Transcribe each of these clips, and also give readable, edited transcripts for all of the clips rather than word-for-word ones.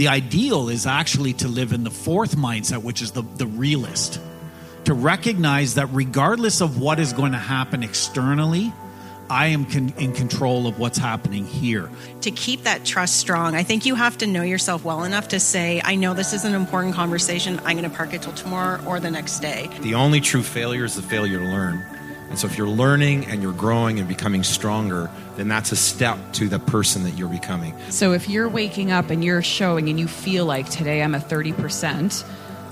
The ideal is actually to live in the fourth mindset, which is the realist. To recognize that regardless of what is going to happen externally, I am in control of what's happening here. To keep that trust strong, I think you have to know yourself well enough to say, I know this is an important conversation. I'm going to park it till tomorrow or the next day. The only true failure is the failure to learn. And so if you're learning and you're growing and becoming stronger, then that's a step to the person that you're becoming. So if you're waking up and you're showing and you feel like today I'm a 30%,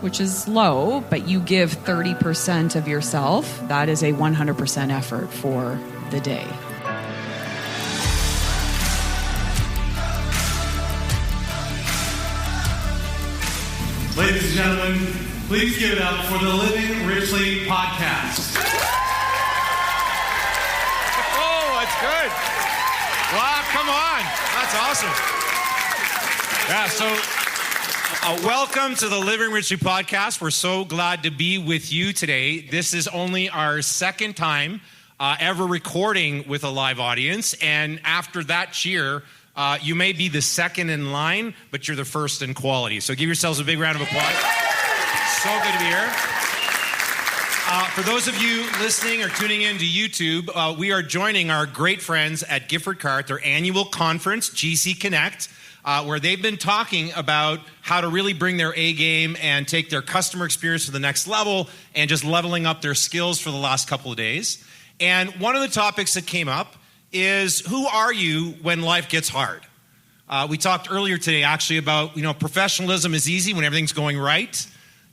which is low, but you give 30% of yourself, that is a 100% effort for the day. Ladies and gentlemen, please give it up for the Living Richly podcast. Oh, that's good. Wow, come on. That's awesome. Yeah, so welcome to the Living Richly podcast. We're so glad to be with you today. This is only our second time ever recording with a live audience. And after that cheer, you may be the second in line, but you're the first in quality. So give yourselves a big round of applause. So good to be here. For those of you listening or tuning in to YouTube, we are joining our great friends at Gifford Car at their annual conference, GC Connect, where they've been talking about how to really bring their A game and take their customer experience to the next level and just leveling up their skills for the last couple of days. And one of the topics that came up is, who are you when life gets hard? We talked earlier today actually about, professionalism is easy when everything's going right.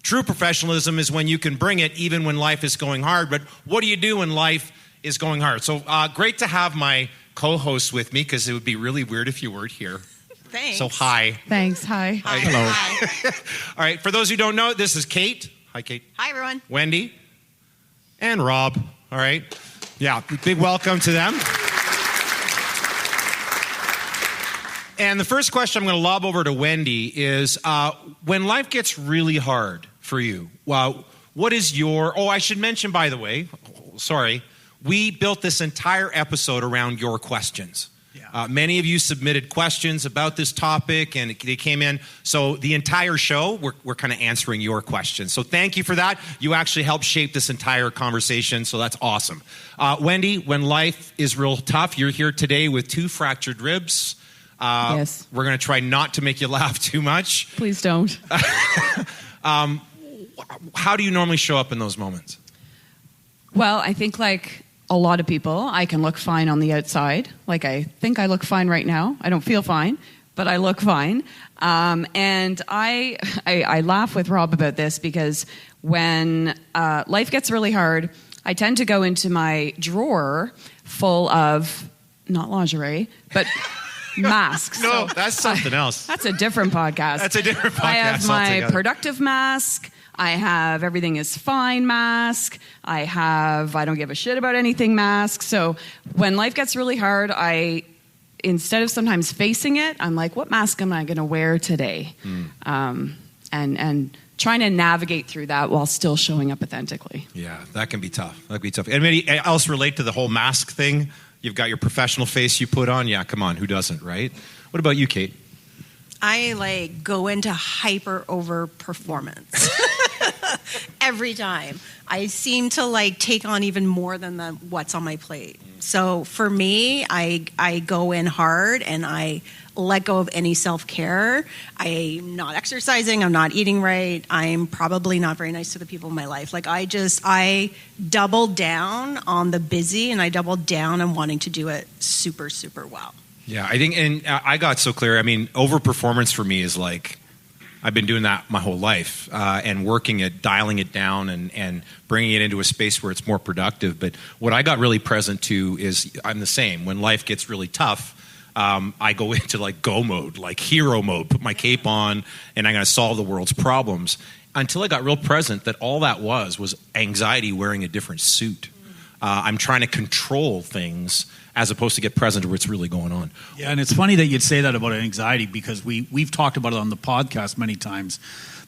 True professionalism is when you can bring it even when life is going hard. But what do you do when life is going hard? So great to have my co-hosts with me, because it would be really weird if you weren't here. Thanks. So hi. Thanks. Hi. Hi. Hello. Hi. All right, for those who don't know, this is Kate. Hi, Kate. Hi, everyone. Wendy. And Rob. All right. Yeah, big welcome to them. And the first question I'm going to lob over to Wendy is, when life gets really hard for you, what is I should mention, by the way, sorry, we built this entire episode around your questions. Yeah. Many of you submitted questions about this topic, and they came in. So the entire show, we're kind of answering your questions. So thank you for that. You actually helped shape this entire conversation, so that's awesome. Wendy, when life is real tough, you're here today with 2 fractured ribs. Yes. We're going to try not to make you laugh too much. Please don't. How do you normally show up in those moments? Well, I think like a lot of people, I can look fine on the outside. Like I think I look fine right now. I don't feel fine, but I look fine. And I laugh with Rob about this because when life gets really hard, I tend to go into my drawer full of, not lingerie, but masks. No, that's something else. That's a different podcast. That's a different podcast. I have my altogether. productive mask. I have everything is fine mask. I have I don't give a shit about anything mask. So when life gets really hard, instead of sometimes facing it, I'm like, what mask am I going to wear today? And trying to navigate through that while still showing up authentically. Yeah, that can be tough. That can be tough. Anybody else relate to the whole mask thing? You've got your professional face you put on. Yeah, come on, who doesn't, right? What about you, Kate? I go into hyper over performance every time. I seem to take on even more than what's on my plate. So for me, I go in hard and I let go of any self-care. I'm not exercising. I'm not eating right. I'm probably not very nice to the people in my life. I double down on the busy, and I double down on wanting to do it super, super well. Yeah, I think, and I got so clear. I mean, overperformance for me is I've been doing that my whole life and working at dialing it down and bringing it into a space where it's more productive. But what I got really present to is I'm the same. When life gets really tough, I go into go mode, hero mode, put my cape on, and I'm going to solve the world's problems. Until I got real present that all that was anxiety wearing a different suit. I'm trying to control things as opposed to get present to what's really going on. Yeah, and it's funny that you'd say that about anxiety, because we've talked about it on the podcast many times,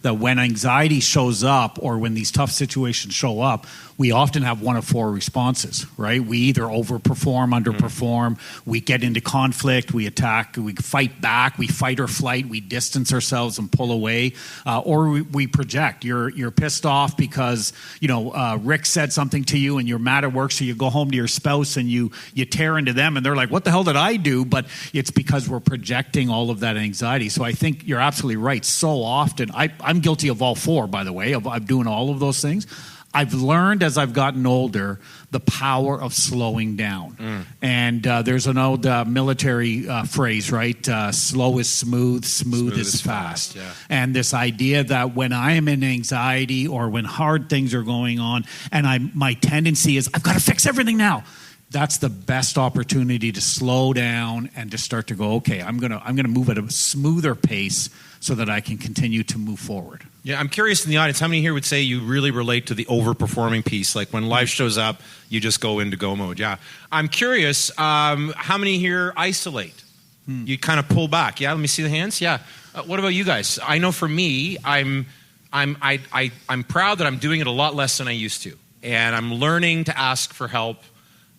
that when anxiety shows up or when these tough situations show up, we often have one of four responses, right? We either overperform, underperform, we get into conflict, we attack, we fight back, we fight or flight, we distance ourselves and pull away, or we project. You're pissed off because, Rick said something to you and you're mad at work, so you go home to your spouse and you tear into them and they're like, what the hell did I do? But it's because we're projecting all of that anxiety. So I think you're absolutely right. So often, I'm guilty of all four, by the way, of doing all of those things. I've learned as I've gotten older the power of slowing down. And there's an old military phrase, right? Slow is smooth, smooth is fast. Yeah. And this idea that when I am in anxiety or when hard things are going on and my tendency is, I've got to fix everything now. That's the best opportunity to slow down and to start to go, okay, I'm gonna move at a smoother pace so that I can continue to move forward. Yeah, I'm curious in the audience, how many here would say you really relate to the overperforming piece? Like when life shows up, you just go into go mode. Yeah. I'm curious, how many here isolate? You kind of pull back. Yeah, let me see the hands. Yeah. What about you guys? I know for me, I'm proud that I'm doing it a lot less than I used to. And I'm learning to ask for help.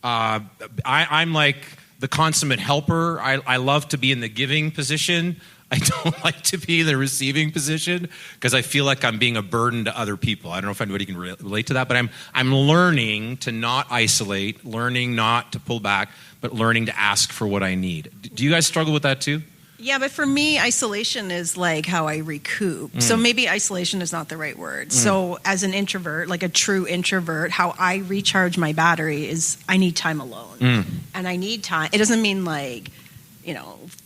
I'm like the consummate helper. I love to be in the giving position. I don't like to be in the receiving position because I feel like I'm being a burden to other people. I don't know if anybody can relate to that, but I'm learning to not isolate, learning not to pull back, but learning to ask for what I need. Do you guys struggle with that too? Yeah, but for me, isolation is like how I recoup. So maybe isolation is not the right word. So as an introvert, like a true introvert, how I recharge my battery is I need time alone. And I need time. It doesn't mean like,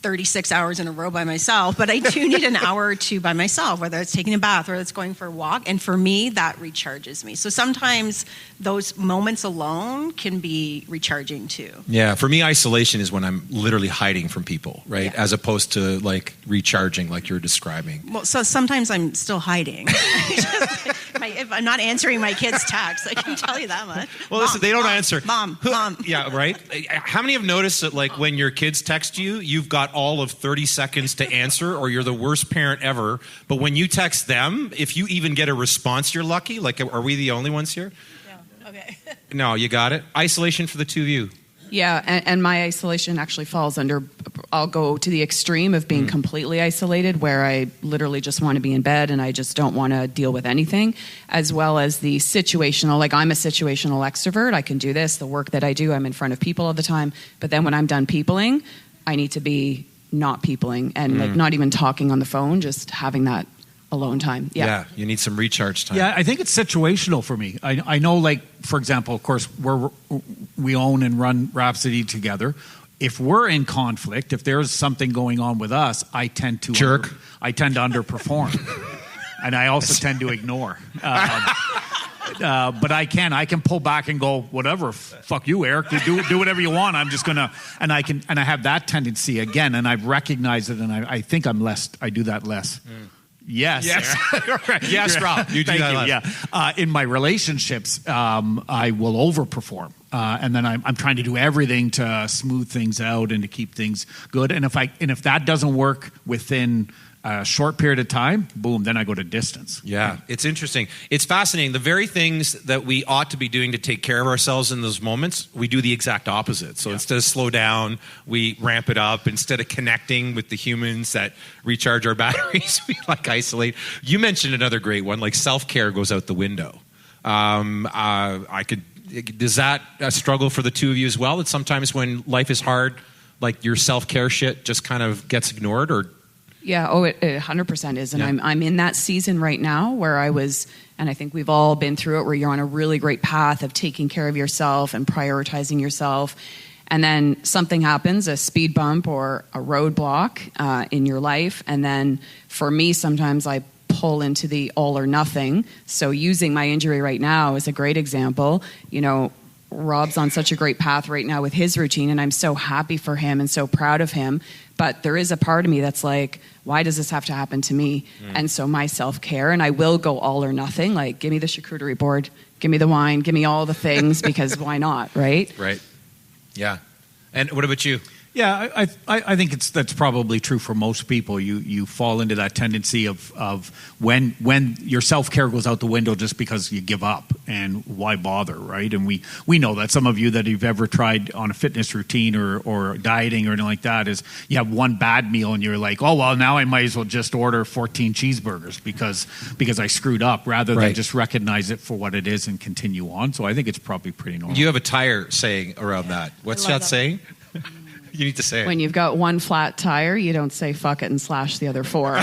36 hours in a row by myself, but I do need an hour or two by myself, whether it's taking a bath or it's going for a walk. And for me, that recharges me. So sometimes those moments alone can be recharging too. Yeah, for me, isolation is when I'm literally hiding from people, right? Yeah. As opposed to like recharging like you're describing. Well, so sometimes I'm still hiding. If I'm not answering my kids' texts, I can tell you that much. Well, listen, they don't answer. Mom. Yeah, right? How many have noticed that like when your kids text you, you've got all of 30 seconds to answer or you're the worst parent ever. But when you text them, if you even get a response, you're lucky. Like, are we the only ones here? No. Okay. No, you got it. Isolation for the two of you. Yeah, and my isolation actually falls under, I'll go to the extreme of being completely isolated, where I literally just want to be in bed and I just don't want to deal with anything, as well as the situational, like I'm a situational extrovert. I can do this, the work that I do, I'm in front of people all the time. But then when I'm done peopling, I need to be not peopling and like not even talking on the phone, just having that alone time. Yeah, you need some recharge time. Yeah, I think it's situational for me. I know, like, for example, of course, we own and run Rhapsody together. If we're in conflict, if there's something going on with us, I tend to underperform. And I also tend to ignore. But I can pull back and go, whatever, fuck you, Eric, do whatever you want. I'm just gonna, and I have that tendency again, and I've recognized it, and I think I do that less. Yes. Yes, Rob. You do that. Yeah. In my relationships, I will overperform. And then I'm trying to do everything to smooth things out and to keep things good. And if that doesn't work within a short period of time, boom, then I go to distance. Yeah, it's interesting. It's fascinating. The very things that we ought to be doing to take care of ourselves in those moments, we do the exact opposite. So instead of slow down, we ramp it up. Instead of connecting with the humans that recharge our batteries, we like isolate. You mentioned another great one, like self-care goes out the window. Does that a struggle for the two of you as well? That sometimes when life is hard, like your self-care shit just kind of gets ignored, or? Yeah, it 100% is. And I'm in that season right now where I was, and I think we've all been through it, where you're on a really great path of taking care of yourself and prioritizing yourself. And then something happens, a speed bump or a roadblock in your life. And then for me, sometimes I pull into the all or nothing. So using my injury right now is a great example. Rob's on such a great path right now with his routine, and I'm so happy for him and so proud of him. But there is a part of me that's like, why does this have to happen to me? And so my self-care, and I will go all or nothing, like give me the charcuterie board, give me the wine, give me all the things, because why not, right? Right. Yeah. And what about you? Yeah, I think that's probably true for most people. You fall into that tendency of when your self-care goes out the window just because you give up, and why bother, right? And we know that some of you that you've ever tried on a fitness routine or dieting or anything like that is you have one bad meal and you're like, oh, well, now I might as well just order 14 cheeseburgers because I screwed up, rather than just recognize it for what it is and continue on. So I think it's probably pretty normal. You have a tire saying around that. What's that saying? You need to say it. When you've got one flat tire, you don't say fuck it and slash the other 4.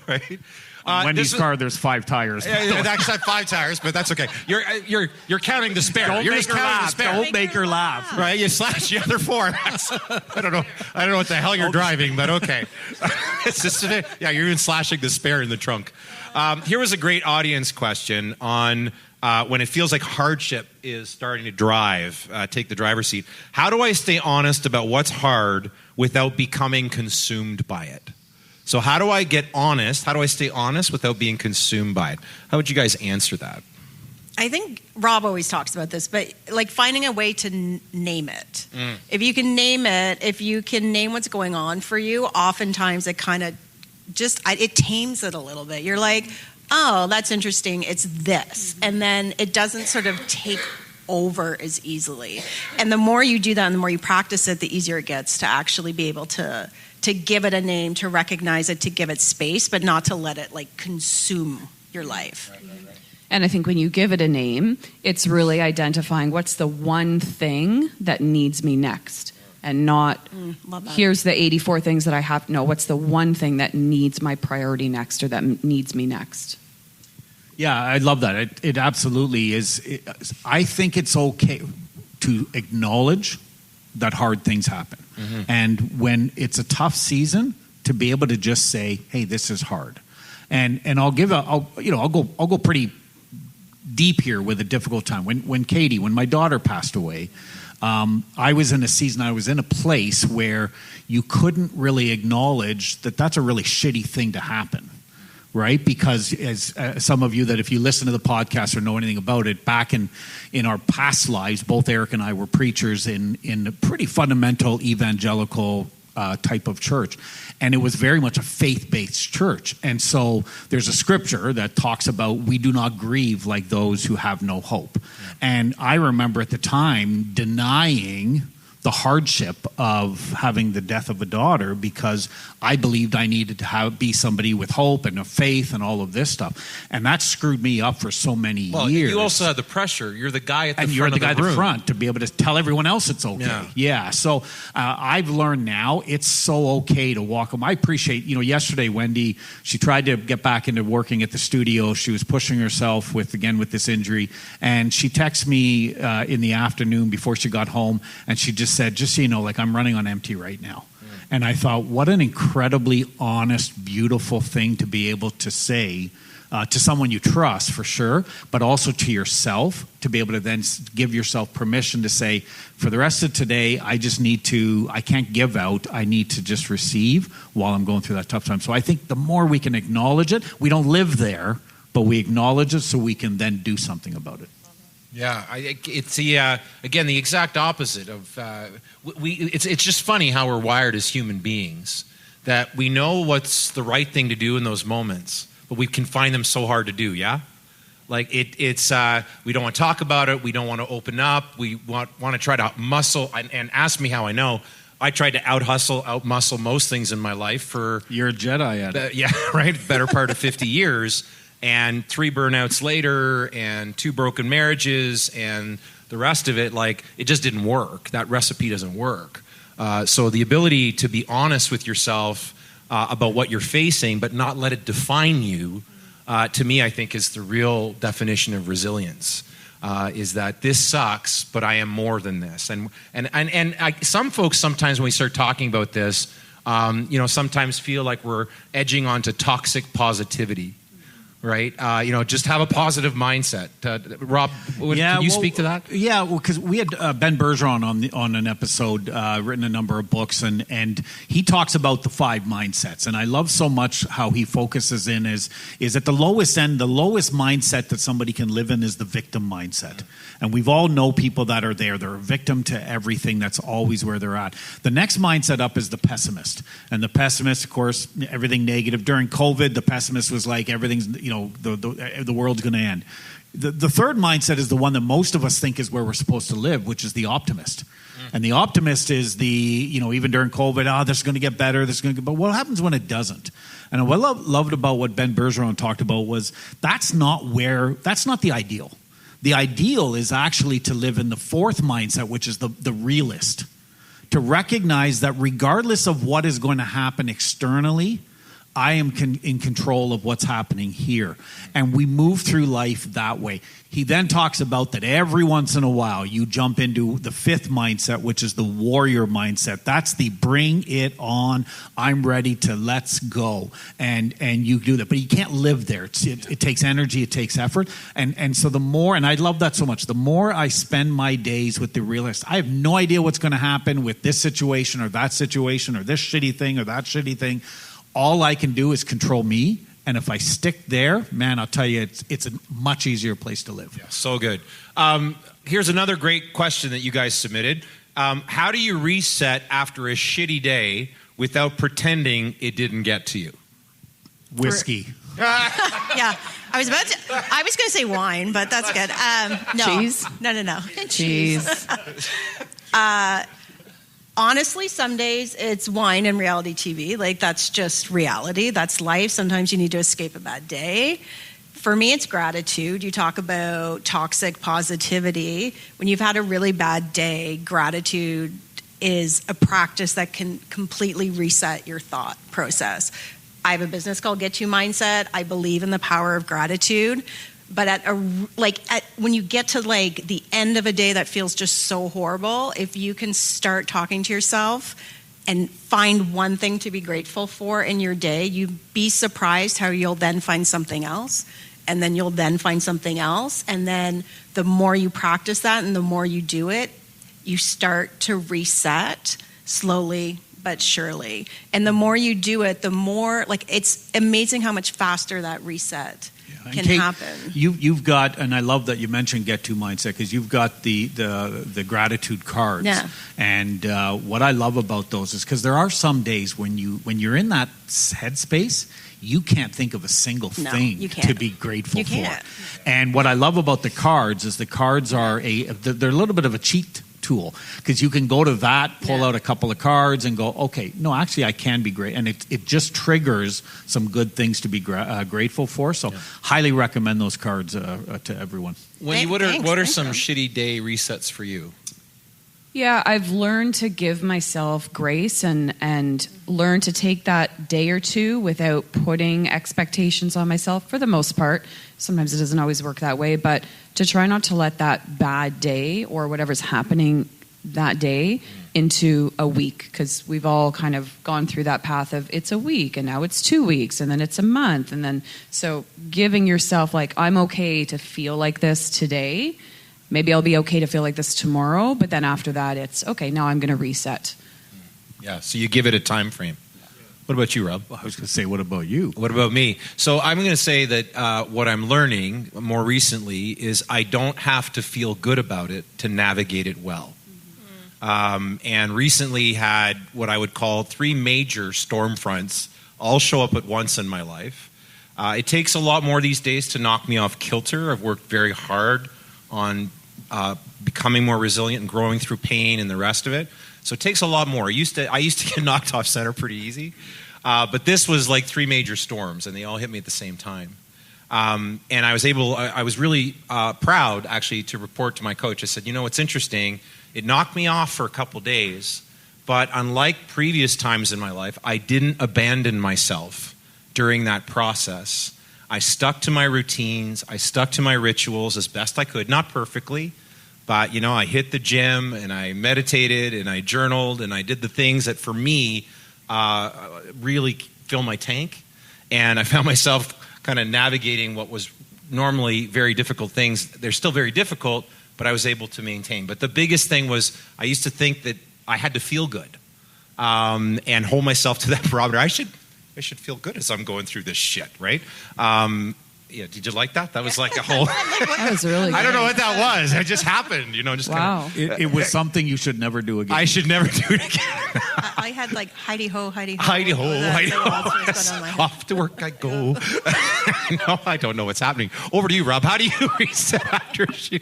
Right? Wendy's car, there's 5 tires. It actually had 5 tires, but that's okay. You're counting the spare. You're just counting the spare. Don't make her laugh. Right? You slash the other 4. I don't know what the hell you're driving, but okay. It's just you're even slashing the spare in the trunk. Here was a great audience question on when it feels like hardship is starting to take the driver's seat. How do I stay honest about what's hard without becoming consumed by it? So how do I get honest? How do I stay honest without being consumed by it? How would you guys answer that? I think Rob always talks about this, but like finding a way to name it. If you can name it, if you can name what's going on for you, oftentimes it kind of it tames it a little bit. You're like, oh, that's interesting. It's this. And then it doesn't sort of take over as easily. And the more you do that and the more you practice it, the easier it gets to actually be able to give it a name, to recognize it, to give it space, but not to let it like consume your life. Right. And I think when you give it a name, it's really identifying what's the one thing that needs me next. And not, here's the 84 things that I have. No, what's the one thing that needs my priority next, or that needs me next? Yeah, I love that. It absolutely is. I think it's okay to acknowledge that hard things happen. Mm-hmm. And when it's a tough season, to be able to just say, hey, this is hard. And I'll go pretty deep here with a difficult time. When my daughter passed away, I was in a season, I was in a place where you couldn't really acknowledge that that's a really shitty thing to happen, right? Because as some of you that if you listen to the podcast or know anything about it, back in our past lives, both Eric and I were preachers in a pretty fundamental evangelical type of church. And it was very much a faith-based church. And so there's a scripture that talks about we do not grieve like those who have no hope. And I remember at the time denying the hardship of having the death of a daughter because I believed I needed to be somebody with hope and a faith and all of this stuff. And that screwed me up for so many years. You also had the pressure. You're the guy at the front of the room. And you're the guy at the front to be able to tell everyone else it's okay. Yeah. So I've learned now it's so okay to walk. I appreciate, yesterday Wendy, she tried to get back into working at the studio. She was pushing herself with this injury. And she texted me in the afternoon before she got home. And she just said, just so you know, like I'm running on empty right now. And I thought, what an incredibly honest, beautiful thing to be able to say to someone you trust, for sure, but also to yourself, to be able to then give yourself permission to say, for the rest of today, I can't give out, I need to just receive while I'm going through that tough time. So I think the more we can acknowledge it, we don't live there, but we acknowledge it so we can then do something about it. Yeah, it's again the exact opposite of It's just funny how we're wired as human beings, that we know what's the right thing to do in those moments, but we can find them so hard to do. Yeah, like it's we don't want to talk about it. We don't want to open up. We want to try to muscle and ask me how I know. I tried to out-muscle most things in my life for... You're a Jedi at it. Yeah, right. Better part of 50 years. And 3 burnouts later and 2 broken marriages and the rest of it, like, it just didn't work. That recipe doesn't work. So the ability to be honest with yourself about what you're facing but not let it define you, to me, I think is the real definition of resilience. Is that this sucks, but I am more than this. And some folks sometimes when we start talking about this, sometimes feel like we're edging onto toxic positivity. right? Just have a positive mindset. Rob, can you speak to that? Yeah, well, because we had Ben Bergeron on an episode, written a number of books, and he talks about the 5 mindsets. And I love so much how he focuses in is at the lowest end, the lowest mindset that somebody can live in is the victim mindset. And we've all know people that are there. They're a victim to everything. That's always where they're at. The next mindset up is the pessimist. And the pessimist, of course, everything negative. During COVID, the pessimist was like, everything's, the world's going to end. The third mindset is the one that most of us think is where we're supposed to live, which is the optimist. And the optimist is even during COVID, this is going to get better, but what happens when it doesn't? And what I loved about what Ben Bergeron talked about was that's not the ideal. The ideal is actually to live in the 4th mindset, which is the realist. To recognize that regardless of what is going to happen externally, I am in control of what's happening here. And we move through life that way. He then talks about that every once in a while you jump into the 5th mindset, which is the warrior mindset. That's the bring it on, I'm ready to let's go. And you do that. But you can't live there. It takes energy, it takes effort. And so the more, and I love that so much, the more I spend my days with the realist, I have no idea what's going to happen with this situation or that situation or this shitty thing or that shitty thing. All I can do is control me, and if I stick there, man, I'll tell you, it's a much easier place to live. Yeah, so good. Here's another great question that you guys submitted. How do you reset after a shitty day without pretending it didn't get to you? Whiskey. Yeah, I was going to say wine, but that's good. No. Cheese? No. Cheese. Honestly, some days it's wine and reality TV. Like, that's just reality. That's life. Sometimes you need to escape a bad day. For me, it's gratitude. You talk about toxic positivity. When you've had a really bad day, gratitude is a practice that can completely reset your thought process. I have a business called Get You Mindset. I believe in the power of gratitude. But when you get to the end of a day that feels just so horrible, if you can start talking to yourself and find one thing to be grateful for in your day, you'd be surprised how you'll then find something else, and then you'll then find something else. And then the more you practice that and the more you do it, you start to reset slowly but surely. And the more you do it, the more, it's amazing how much faster that reset can Kate, happen. You've got, and I love that you mentioned Get To Mindset, because you've got the gratitude cards. Yeah. And what I love about those is because there are some days when you're in that headspace, you can't think of a single thing to be grateful for. And what I love about the cards is the cards are they're a little bit of a cheat tool, because you can go to that, pull out a couple of cards and go, okay, no, actually I can be great. And it just triggers some good things to be grateful for. So highly recommend those cards to everyone. Wendy, what are some shitty day resets for you? Yeah, I've learned to give myself grace and learn to take that day or two without putting expectations on myself for the most part. Sometimes it doesn't always work that way, but to try not to let that bad day or whatever's happening that day into a week, because we've all kind of gone through that path of it's a week and now it's 2 weeks and then it's a month. And then so giving yourself I'm okay to feel like this today. Maybe I'll be okay to feel like this tomorrow, but then after that, it's okay, now I'm going to reset. Yeah, so you give it a time frame. What about you, Rob? Well, I was going to say, what about you? What about me? So I'm going to say that what I'm learning more recently is I don't have to feel good about it to navigate it well. And recently had what I would call 3 major storm fronts all show up at once in my life. It takes a lot more these days to knock me off kilter. I've worked very hard on becoming more resilient and growing through pain and the rest of it. So it takes a lot more. I used to get knocked off center pretty easy. But this was like 3 major storms, and they all hit me at the same time. And I was really proud, actually, to report to my coach. I said, it's interesting. It knocked me off for a couple days, but unlike previous times in my life, I didn't abandon myself during that process. I stuck to my routines. I stuck to my rituals as best I could. Not perfectly, but, I hit the gym, and I meditated, and I journaled, and I did the things that, for me, really fill my tank. And I found myself kind of navigating what was normally very difficult things. They're still very difficult, but I was able to maintain. But the biggest thing was I used to think that I had to feel good and hold myself to that barometer. I should feel good as I'm going through this shit, right? Yeah, did you like that? That was like a whole... That was really good. I don't know what that was. It just happened, just wow. It was something you should never do again. I should never do it again. I had like Heidi ho, Heidi ho. Heidi ho, Heidi ho. That's going on in my head. Off to work I go. No, I don't know what's happening. Over to you, Rob. How do you reset after a shoot?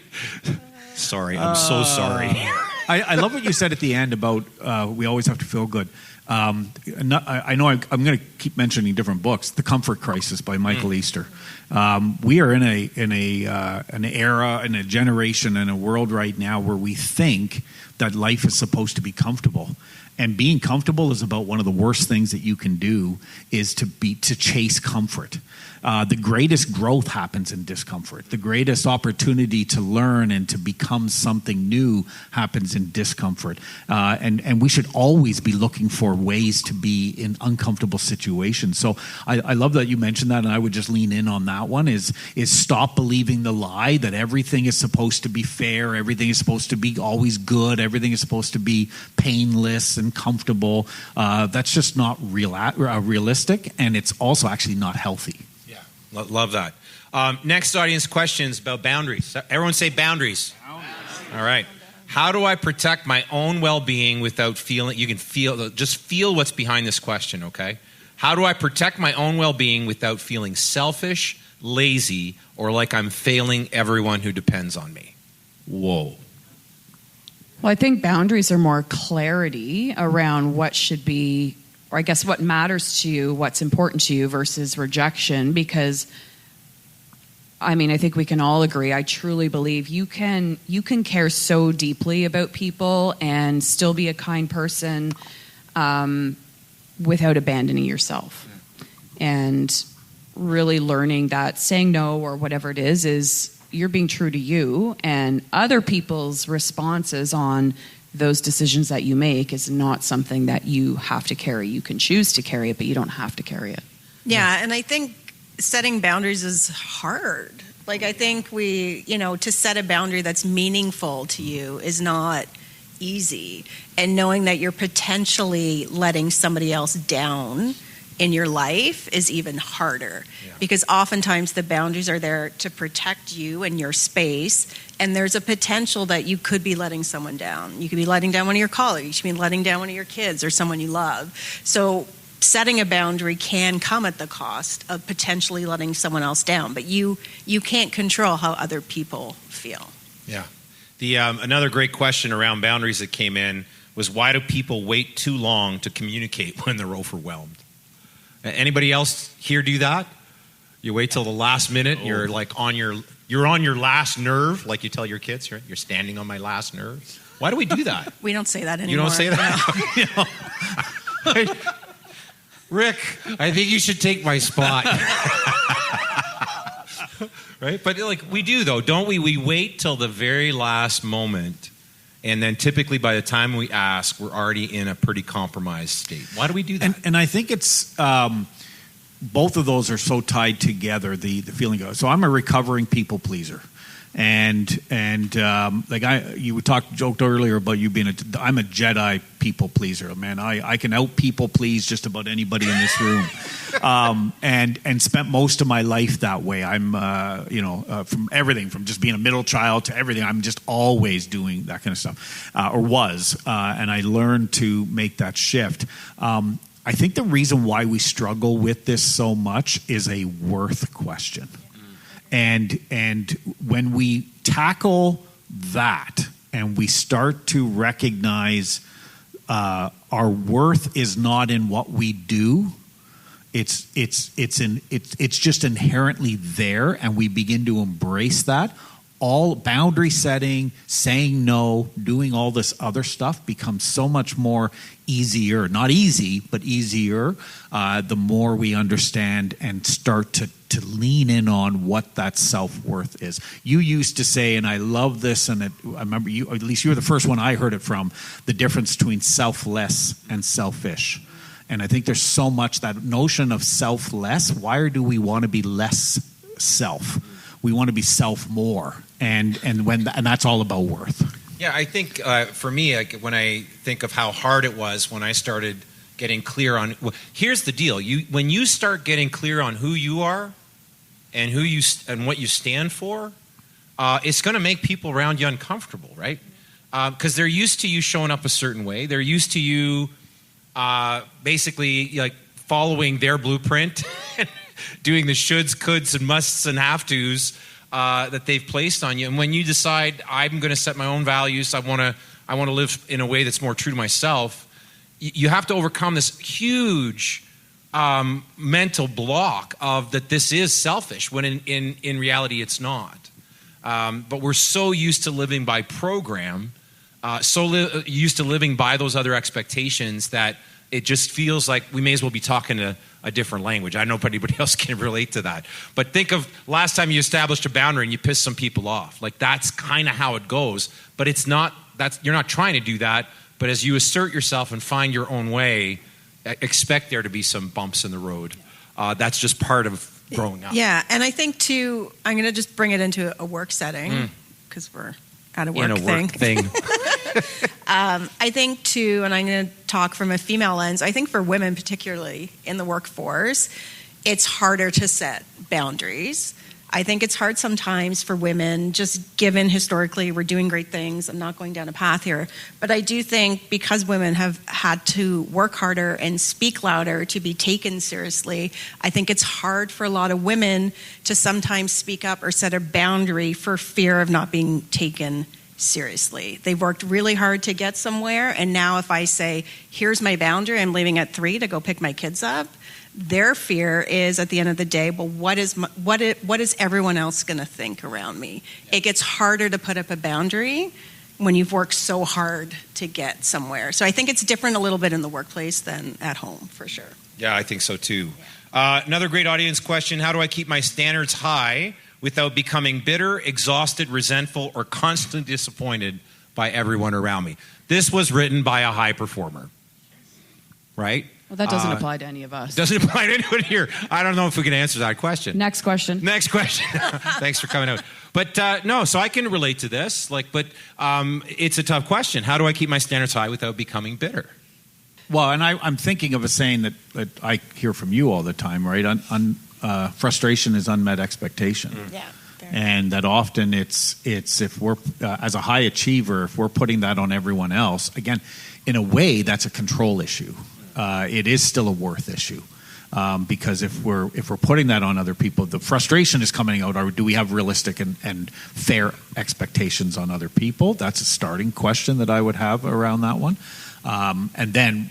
Sorry, I'm so sorry. I love what you said at the end about we always have to feel good. I know I'm going to keep mentioning different books. The Comfort Crisis by Michael Easter. We are in an era, in a generation, in a world right now where we think that life is supposed to be comfortable. And being comfortable is about one of the worst things that you can do is to chase comfort. The greatest growth happens in discomfort. The greatest opportunity to learn and to become something new happens in discomfort. And we should always be looking for ways to be in uncomfortable situations. So I love that you mentioned that, and I would just lean in on that one, is stop believing the lie that everything is supposed to be fair, everything is supposed to be always good, everything is supposed to be painless and comfortable. That's just not realistic, and it's also actually not healthy. Love that. Next audience questions about boundaries. Everyone say boundaries. All right. How do I protect my own well-being without feeling? You can just feel what's behind this question, okay? How do I protect my own well-being without feeling selfish, lazy, or like I'm failing everyone who depends on me? Whoa. Well, I think boundaries are more clarity around what should be, or I guess what matters to you, what's important to you versus rejection, because I think we can all agree, I truly believe you can care so deeply about people and still be a kind person without abandoning yourself. And really learning that saying no or whatever it is you're being true to you, and other people's responses on those decisions that you make is not something that you have to carry. You can choose to carry it, but you don't have to carry it. Yeah, and I think setting boundaries is hard. Like, I think to set a boundary that's meaningful to you is not easy. And knowing that you're potentially letting somebody else down in your life is even harder. Yeah. Because oftentimes the boundaries are there to protect you and your space, and there's a potential that you could be letting someone down. You could be letting down one of your colleagues, you could be letting down one of your kids or someone you love. So setting a boundary can come at the cost of potentially letting someone else down, but you can't control how other people feel. Yeah. The another great question around boundaries that came in was, why do people wait too long to communicate when they're overwhelmed? Anybody else here do that? You wait till the last minute. Oh. You're like on your last nerve, like you tell your kids, right? You're standing on my last nerve. Why do we do that? We don't say that anymore. You don't say that? No. Rick, I think you should take my spot. Right? But we do, though, don't we? We wait till the very last moment, and then typically by the time we ask, we're already in a pretty compromised state. Why do we do that? And I think it's both of those are so tied together. The feeling of, so I'm a recovering people pleaser, and you joked earlier about you being I'm a Jedi people pleaser. Man, I can out people please just about anybody in this room, and spent most of my life that way. I'm from everything from just being a middle child to everything. I'm just always doing that kind of stuff, and I learned to make that shift. I think the reason why we struggle with this so much is a worth question. And when we tackle that and we start to recognize our worth is not in what we do, it's just inherently there, and we begin to embrace that. All boundary setting, saying no, doing all this other stuff becomes so much more easier. Not easy, but easier. The more we understand and start to lean in on what that self-worth is. You used to say, and I love this, and I remember at least you were the first one I heard it from, the difference between selfless and selfish. And I think there's so much that notion of selfless. Why do we want to be less self? We want to be self more. And that's all about worth. Yeah, I think for me, like, when I think of how hard it was when I started getting clear on, well, here's the deal: when you start getting clear on who you are and and what you stand for, it's going to make people around you uncomfortable, right? Because they're used to you showing up a certain way. They're used to you basically like following their blueprint, doing the shoulds, coulds, and musts and have tos that they've placed on you. And when you decide, I'm going to set my own values, I want to live in a way that's more true to myself, you have to overcome this huge mental block of that this is selfish, when in reality it's not. But we're so used to living by program, used to living by those other expectations, that it just feels like we may as well be talking a different language. I don't know if anybody else can relate to that. But think of last time you established a boundary and you pissed some people off. Like, that's kind of how it goes. But it's not, you're not trying to do that. But as you assert yourself and find your own way, expect there to be some bumps in the road. That's just part of growing up. Yeah, and I think too, I'm going to just bring it into a work setting, because we're at a work thing. I think too, and I'm going to talk from a female lens, I think for women particularly in the workforce, it's harder to set boundaries. I think it's hard sometimes for women, just given historically we're doing great things. I'm not going down a path here. But I do think because women have had to work harder and speak louder to be taken seriously, I think it's hard for a lot of women to sometimes speak up or set a boundary for fear of not being taken seriously. They've worked really hard to get somewhere, and now if I say, here's my boundary, I'm leaving at 3 to go pick my kids up, their fear is at the end of the day, well, what is everyone else going to think around me? It gets harder to put up a boundary when you've worked so hard to get somewhere. So I think it's different a little bit in the workplace than at home, for sure. Yeah, I think so too. Another great audience question: how do I keep my standards high without becoming bitter, exhausted, resentful, or constantly disappointed by everyone around me? This was written by a high performer, right? Well, that doesn't apply to any of us. Doesn't apply to anyone here. I don't know if we can answer that question. Next question. Thanks for coming out. But no, so I can relate to this. But it's a tough question. How do I keep my standards high without becoming bitter? Well, and I'm thinking of a saying that I hear from you all the time, right? Frustration is unmet expectation. Yeah. And that often it's if we're, as a high achiever, if we're putting that on everyone else, again, in a way, that's a control issue. It is still a worth issue. Because if we're putting that on other people, the frustration is coming out. Do we have realistic and fair expectations on other people? That's a starting question that I would have around that one. And then,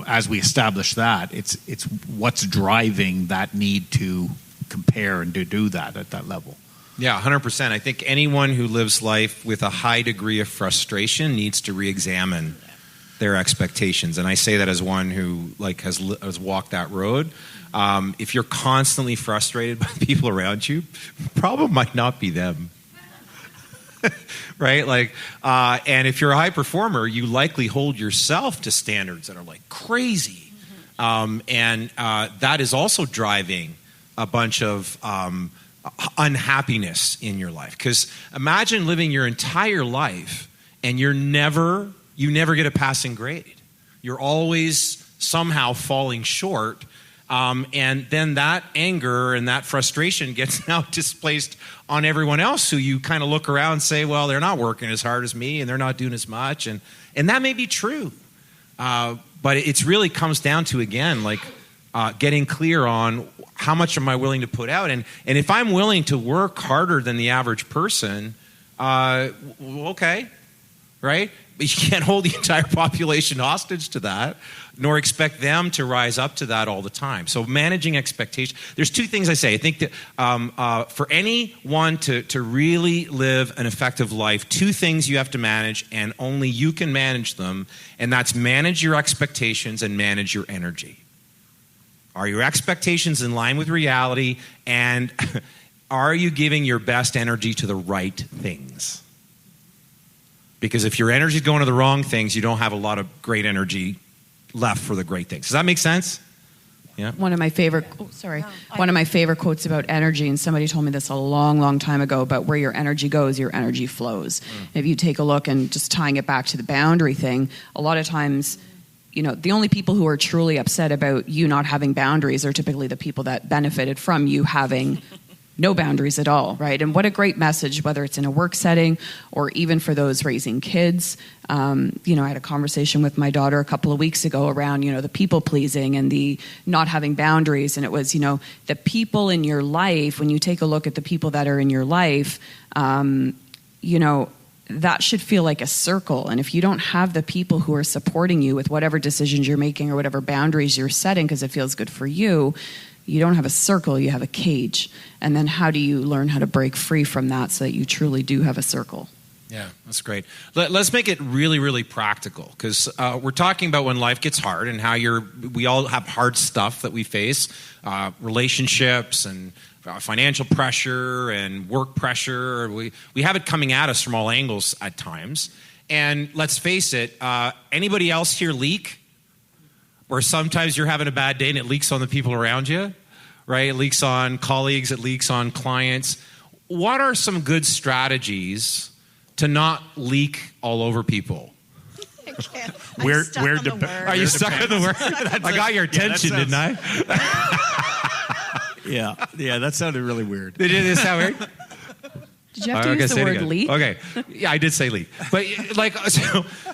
as we establish that, it's what's driving that need to compare and to do that at that level. Yeah, 100%. I think anyone who lives life with a high degree of frustration needs to re-examine their expectations. And I say that as one who has walked that road. If you're constantly frustrated by people around you, the problem might not be them. Right? And if you're a high performer, you likely hold yourself to standards that are crazy. And that is also driving a bunch of unhappiness in your life. Because imagine living your entire life and you never get a passing grade. You're always somehow falling short. And then that anger and that frustration gets now displaced on everyone else, who you kind of look around and say, well, they're not working as hard as me and they're not doing as much. And that may be true. But it really comes down to, again, getting clear on how much am I willing to put out. And if I'm willing to work harder than the average person, okay, right? But you can't hold the entire population hostage to that, nor expect them to rise up to that all the time. So managing expectations. There's two things I say. I think that for anyone to really live an effective life, two things you have to manage, and only you can manage them, and that's manage your expectations and manage your energy. Are your expectations in line with reality, and are you giving your best energy to the right things? Because if your energy is going to the wrong things, you don't have a lot of great energy left for the great things. Does that make sense? Yeah. One of my favorite quotes about energy, and somebody told me this a long, long time ago, but where your energy goes, your energy flows. If you take a look, and just tying it back to the boundary thing, a lot of times, the only people who are truly upset about you not having boundaries are typically the people that benefited from you having no boundaries at all, right? And what a great message, whether it's in a work setting or even for those raising kids. I had a conversation with my daughter a couple of weeks ago around, the people pleasing and the not having boundaries. And it was, the people in your life, when you take a look at the people that are in your life, that should feel like a circle. And if you don't have the people who are supporting you with whatever decisions you're making or whatever boundaries you're setting because it feels good for you, you don't have a circle, you have a cage. And then how do you learn how to break free from that so that you truly do have a circle? Yeah, that's great. Let's make it really, really practical, because we're talking about when life gets hard and how we all have hard stuff that we face, relationships and financial pressure and work pressure. We have it coming at us from all angles at times. And let's face it, anybody else here leak? Or sometimes you're having a bad day and it leaks on the people around you, right? It leaks on colleagues, it leaks on clients. What are some good strategies to not leak all over people? Are you stuck on the word? I got your attention, didn't I? Yeah, that sounded really weird. Did it sound weird? Did you have to use the word leak? Okay, yeah, I did say leak, but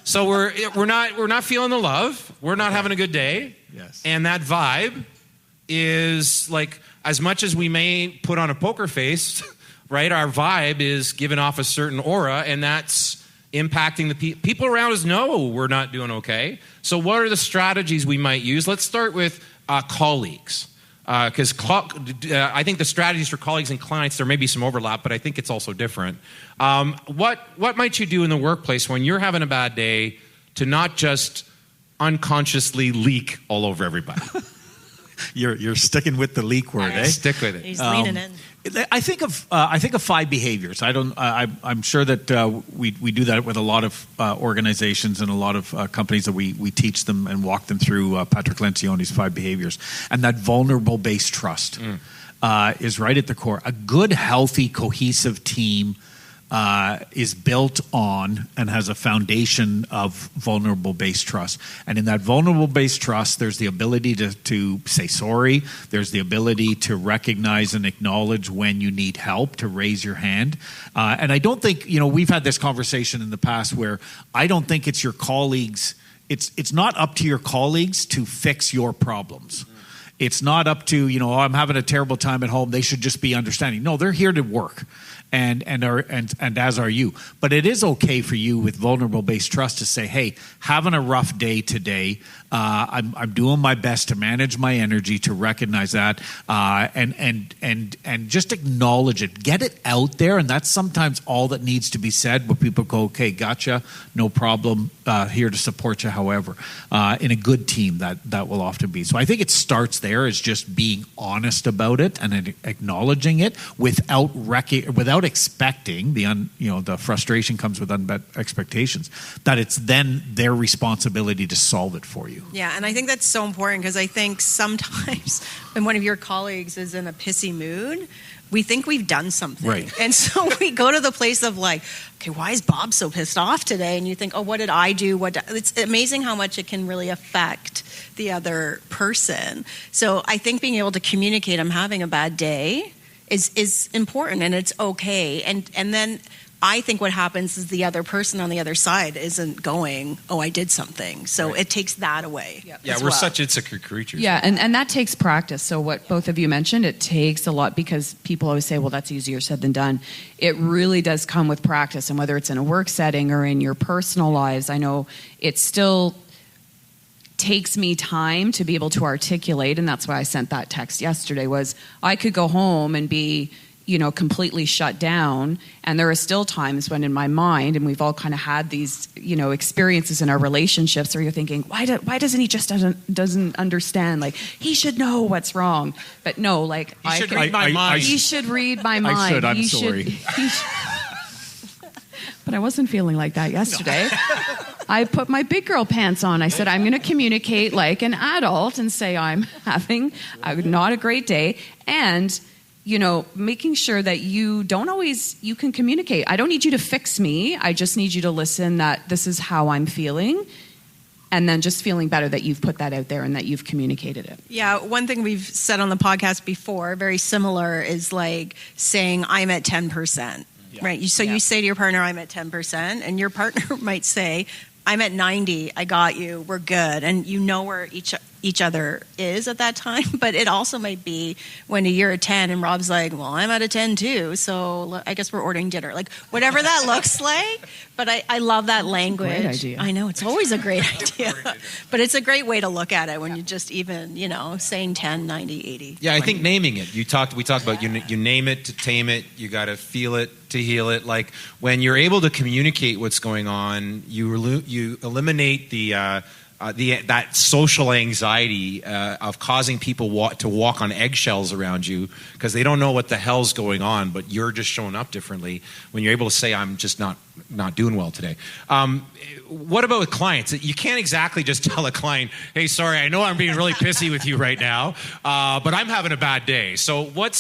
so we're not feeling the love. We're not having a good day. Yes, and that vibe is like, as much as we may put on a poker face, right? Our vibe is giving off a certain aura, and that's impacting the people around us. Know we're not doing okay. So, what are the strategies we might use? Let's start with colleagues. Because I think the strategies for colleagues and clients, there may be some overlap, but I think it's also different. What might you do in the workplace when you're having a bad day to not just unconsciously leak all over everybody? You're sticking with the leak word, eh? Stick with it. He's leaning in. I think of 5 behaviors. I'm sure that we do that with a lot of organizations and a lot of companies that we teach them and walk them through Patrick Lencioni's 5 behaviors. And that vulnerable based trust is right at the core. A good, healthy, cohesive team is built on and has a foundation of vulnerable based trust. And in that vulnerable based trust, there's the ability to say sorry. There's the ability to recognize and acknowledge when you need help, to raise your hand. And I don't think, we've had this conversation in the past where I don't think it's your colleagues. It's not up to your colleagues to fix your problems. It's not up to, I'm having a terrible time at home, they should just be understanding. No, they're here to work. And as are you. But it is okay for you with vulnerable based trust to say, hey, having a rough day today, I'm doing my best to manage my energy, to recognize that, and just acknowledge it. Get it out there, and that's sometimes all that needs to be said, where people go, okay, gotcha, no problem, here to support you, however. In a good team, that will often be. So I think it starts there, is just being honest about it and acknowledging it without expecting the frustration comes with unmet expectations, that it's then their responsibility to solve it for you. Yeah, and I think that's so important, because I think sometimes when one of your colleagues is in a pissy mood, we think we've done something. Right. And so we go to the place of like, okay, why is Bob so pissed off today? And you think, oh, what did I do? It's amazing how much it can really affect the other person. So I think being able to communicate, I'm having a bad day, is important, and it's okay. And then I think what happens is the other person on the other side isn't going, oh, I did something. So It takes that away. Yeah, we're such insecure creatures. Yeah, and that takes practice. So what both of you mentioned, it takes a lot, because people always say, well, that's easier said than done. It really does come with practice. And whether it's in a work setting or in your personal lives, I know it still takes me time to be able to articulate, and that's why I sent that text yesterday, was I could go home and be completely shut down, and there are still times when in my mind, and we've all kind of had these experiences in our relationships where you're thinking, why doesn't he just doesn't understand, like he should know what's wrong. But no, like he should read my mind. He should read my mind. I'm sorry. But I wasn't feeling like that yesterday. I put my big girl pants on. I said, I'm going to communicate like an adult and say I'm having not a great day. And, making sure that you can communicate. I don't need you to fix me. I just need you to listen that this is how I'm feeling. And then just feeling better that you've put that out there and that you've communicated it. Yeah, one thing we've said on the podcast before, very similar, is like saying, I'm at 10%. Yeah. Right? So you say to your partner, I'm at 10%, and your partner might say, I'm at 90, I got you, we're good. And you know where each other is at that time. But it also might be when you're at 10 and Rob's like, well, I'm at a 10 too, so I guess we're ordering dinner. Like, whatever that looks like. But I love that language. Great idea. I know, it's always a great idea. But it's a great way to look at it when you just even, saying 10, 90, 80. Yeah, 20. I think naming it. We talked about you name it to tame it. You got to feel it to heal it. Like, when you're able to communicate what's going on, you eliminate that social anxiety of causing people to walk on eggshells around you because they don't know what the hell's going on, but you're just showing up differently when you're able to say, I'm just not doing well today. What about with clients? You can't exactly just tell a client, hey, sorry, I know I'm being really pissy with you right now, but I'm having a bad day. So what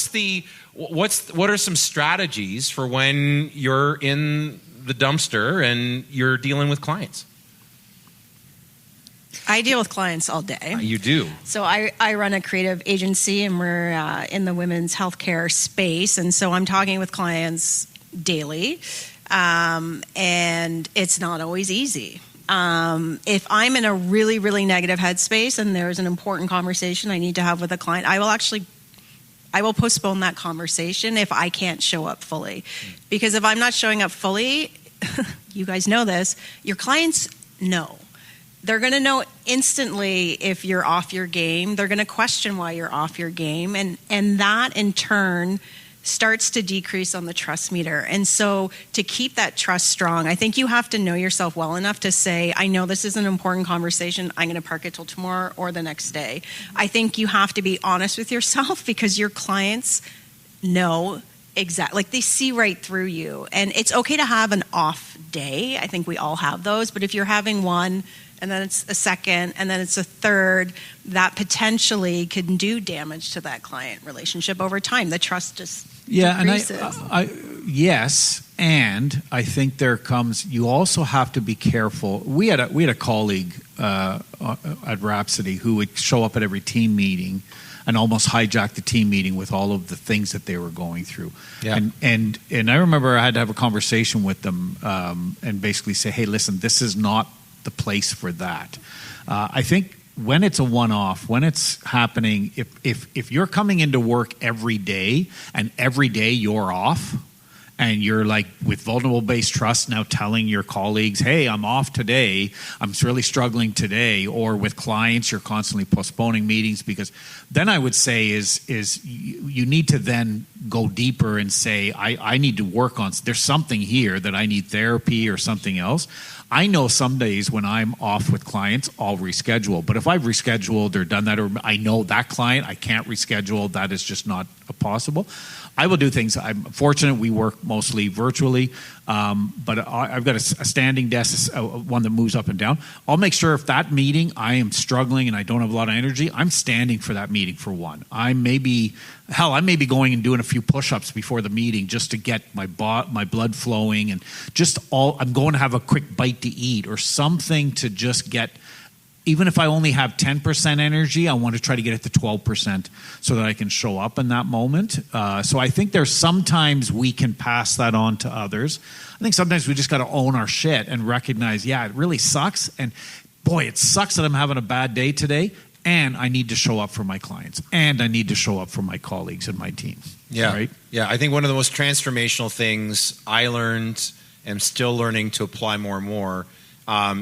are some strategies for when you're in the dumpster and you're dealing with clients? I deal with clients all day. You do. So I run a creative agency, and we're in the women's healthcare space. And so I'm talking with clients daily, and it's not always easy. If I'm in a really, really negative headspace and there's an important conversation I need to have with a client, I will postpone that conversation if I can't show up fully. Because if I'm not showing up fully, you guys know this, your clients know. They're going to know instantly if you're off your game. They're going to question why you're off your game. And that, in turn, starts to decrease on the trust meter. And so to keep that trust strong, I think you have to know yourself well enough to say, I know this is an important conversation. I'm going to park it till tomorrow or the next day. I think you have to be honest with yourself because your clients know exactly, like, they see right through you. And it's okay to have an off day. I think we all have those. But if you're having one, and then it's a second, and then it's a third, that potentially can do damage to that client relationship over time. The trust just decreases. Yes, and I think you also have to be careful. We had a colleague at Rhapsody who would show up at every team meeting and almost hijack the team meeting with all of the things that they were going through. Yeah. And I remember I had to have a conversation with them and basically say, hey, listen, this is not the place for that. I think when it's a one-off, when it's happening, if you're coming into work every day and every day you're off and you're like with vulnerable-based trust now telling your colleagues, hey, I'm off today, I'm really struggling today, or with clients you're constantly postponing meetings, because then I would say is you need to then go deeper and say, I need to work on, there's something here that I need therapy or something else. I know some days when I'm off with clients, I'll reschedule. But if I've rescheduled or done that, or I know that client, I can't reschedule, that is just not possible. I will do things. I'm fortunate we work mostly virtually, but I've got a standing desk, one that moves up and down. I'll make sure if that meeting I am struggling and I don't have a lot of energy, I'm standing for that meeting for one. I may be going and doing a few push-ups before the meeting just to get my blood flowing, and I'm going to have a quick bite to eat or something to just get. Even if I only have 10% energy, I want to try to get it to 12% so that I can show up in that moment. So I think there's sometimes we can pass that on to others. I think sometimes we just got to own our shit and recognize, yeah, it really sucks. And boy, it sucks that I'm having a bad day today. And I need to show up for my clients. And I need to show up for my colleagues and my team. Yeah. Right? Yeah. I think one of the most transformational things I learned and still learning to apply more and more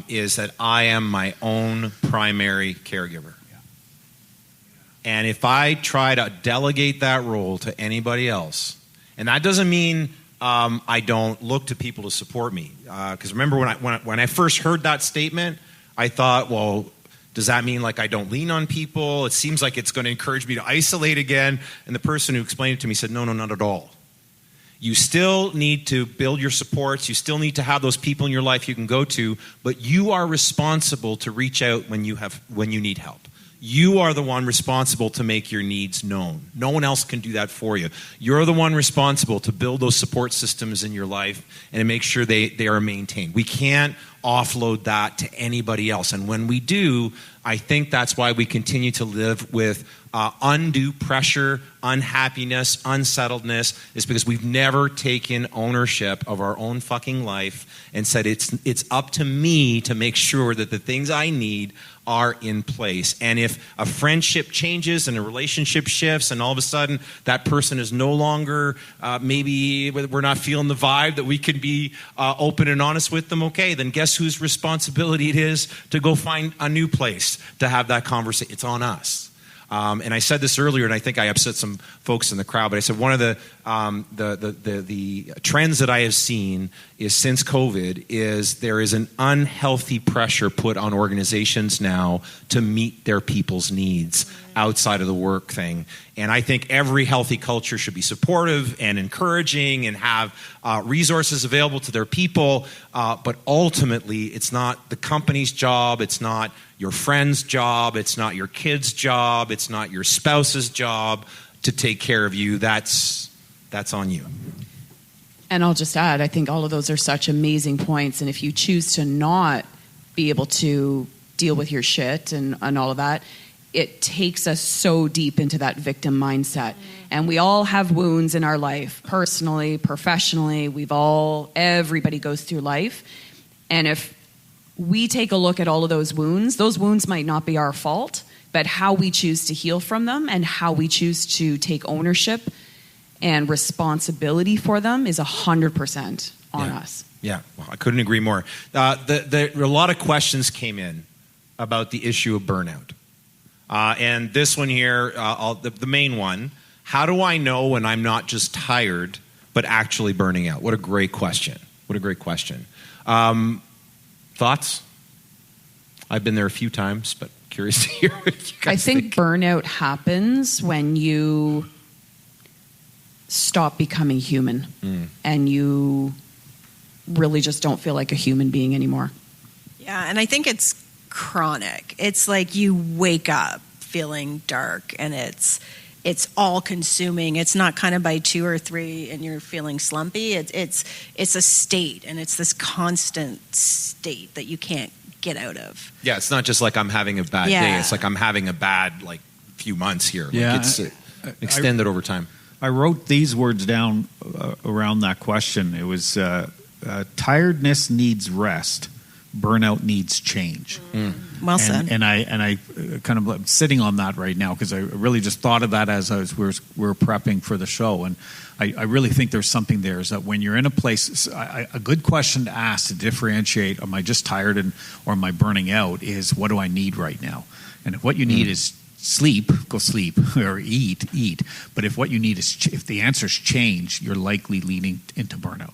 is that I am my own primary caregiver. Yeah. And if I try to delegate that role to anybody else, and that doesn't mean I don't look to people to support me. Because remember when I first heard that statement, I thought, well, does that mean like I don't lean on people? It seems like it's going to encourage me to isolate again. And the person who explained it to me said, no, not at all. You still need to build your supports. You still need to have those people in your life you can go to, but you are responsible to reach out when you need help. You are the one responsible to make your needs known. No one else can do that for you. You're the one responsible to build those support systems in your life and to make sure they are maintained. We can't offload that to anybody else. And when we do, I think that's why we continue to live with undue pressure, unhappiness, unsettledness, is because we've never taken ownership of our own fucking life and said it's up to me to make sure that the things I need are in place. And if a friendship changes and a relationship shifts and all of a sudden that person is no longer, maybe we're not feeling the vibe that we can be open and honest with them, okay, then guess whose responsibility it is to go find a new place to have that conversation? It's on us. And I said this earlier, and I think I upset some folks in the crowd, but I said one of the trends that I have seen is since COVID is there is an unhealthy pressure put on organizations now to meet their people's needs outside of the work thing. And I think every healthy culture should be supportive and encouraging and have resources available to their people. But ultimately, it's not the company's job. It's not your friend's job. It's not your kid's job. It's not your spouse's job to take care of you. That's on you. And I'll just add, I think all of those are such amazing points. And if you choose to not be able to deal with your shit and all of that, it takes us so deep into that victim mindset. And we all have wounds in our life, personally, professionally. Everybody goes through life. And if we take a look at all of those wounds might not be our fault, but how we choose to heal from them and how we choose to take ownership and responsibility for them is 100% on us. Yeah, well, I couldn't agree more. A lot of questions came in about the issue of burnout. And this one here, the main one, how do I know when I'm not just tired, but actually burning out? What a great question. Thoughts? I've been there a few times, but curious to hear what you guys I think burnout happens when you stop becoming human and you really just don't feel like a human being anymore. Yeah, and I think it's chronic. It's like you wake up feeling dark and it's all consuming. It's not kind of by 2 or 3 and you're feeling slumpy. It's a state, and it's this constant state that you can't get out of. Yeah, it's not just like I'm having a bad day. It's like I'm having a bad few months here. Yeah, it's extended over time. I wrote these words down around that question. It was tiredness needs rest, burnout needs change. Well said. And I kind of sitting on that right now because I really just thought of that as we were prepping for the show. And I really think there's something there, is that when you're in a place, a good question to ask to differentiate, am I just tired or am I burning out, is what do I need right now? And if what you need is sleep, go sleep, or eat. But if what you need is, if the answer's change, you're likely leading into burnout.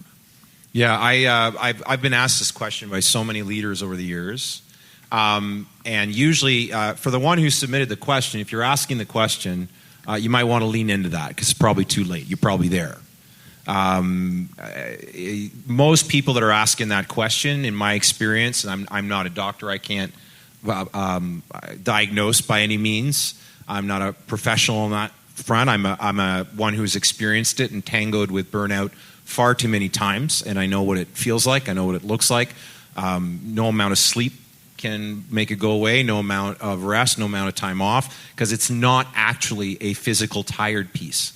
Yeah, I've been asked this question by so many leaders over the years. And usually, for the one who submitted the question, if you're asking the question, you might want to lean into that because it's probably too late. You're probably there. Most people that are asking that question, in my experience, and I'm not a doctor, I can't diagnose by any means. I'm not a professional on that front. I'm a one who's experienced it and tangoed with burnout far too many times, and I know what it feels like. I know what it looks like. No amount of sleep can make it go away. No amount of rest, no amount of time off, because it's not actually a physical tired piece.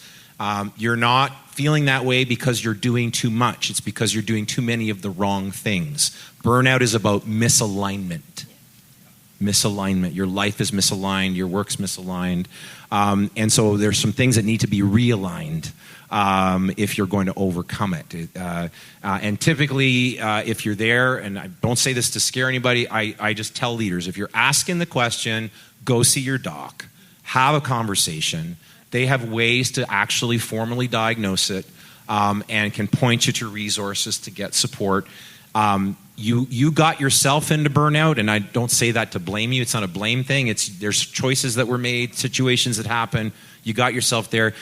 You're not feeling that way because you're doing too much. It's because you're doing too many of the wrong things. Burnout is about misalignment. Misalignment. Your life is misaligned. Your work's misaligned. And so there's some things that need to be realigned if you're going to overcome it. And typically, if you're there, and I don't say this to scare anybody, I just tell leaders, if you're asking the question, go see your doc, have a conversation. They have ways to actually formally diagnose it and can point you to resources to get support. You got yourself into burnout, and I don't say that to blame you. It's not a blame thing. There's choices that were made, situations that happen. You got yourself there.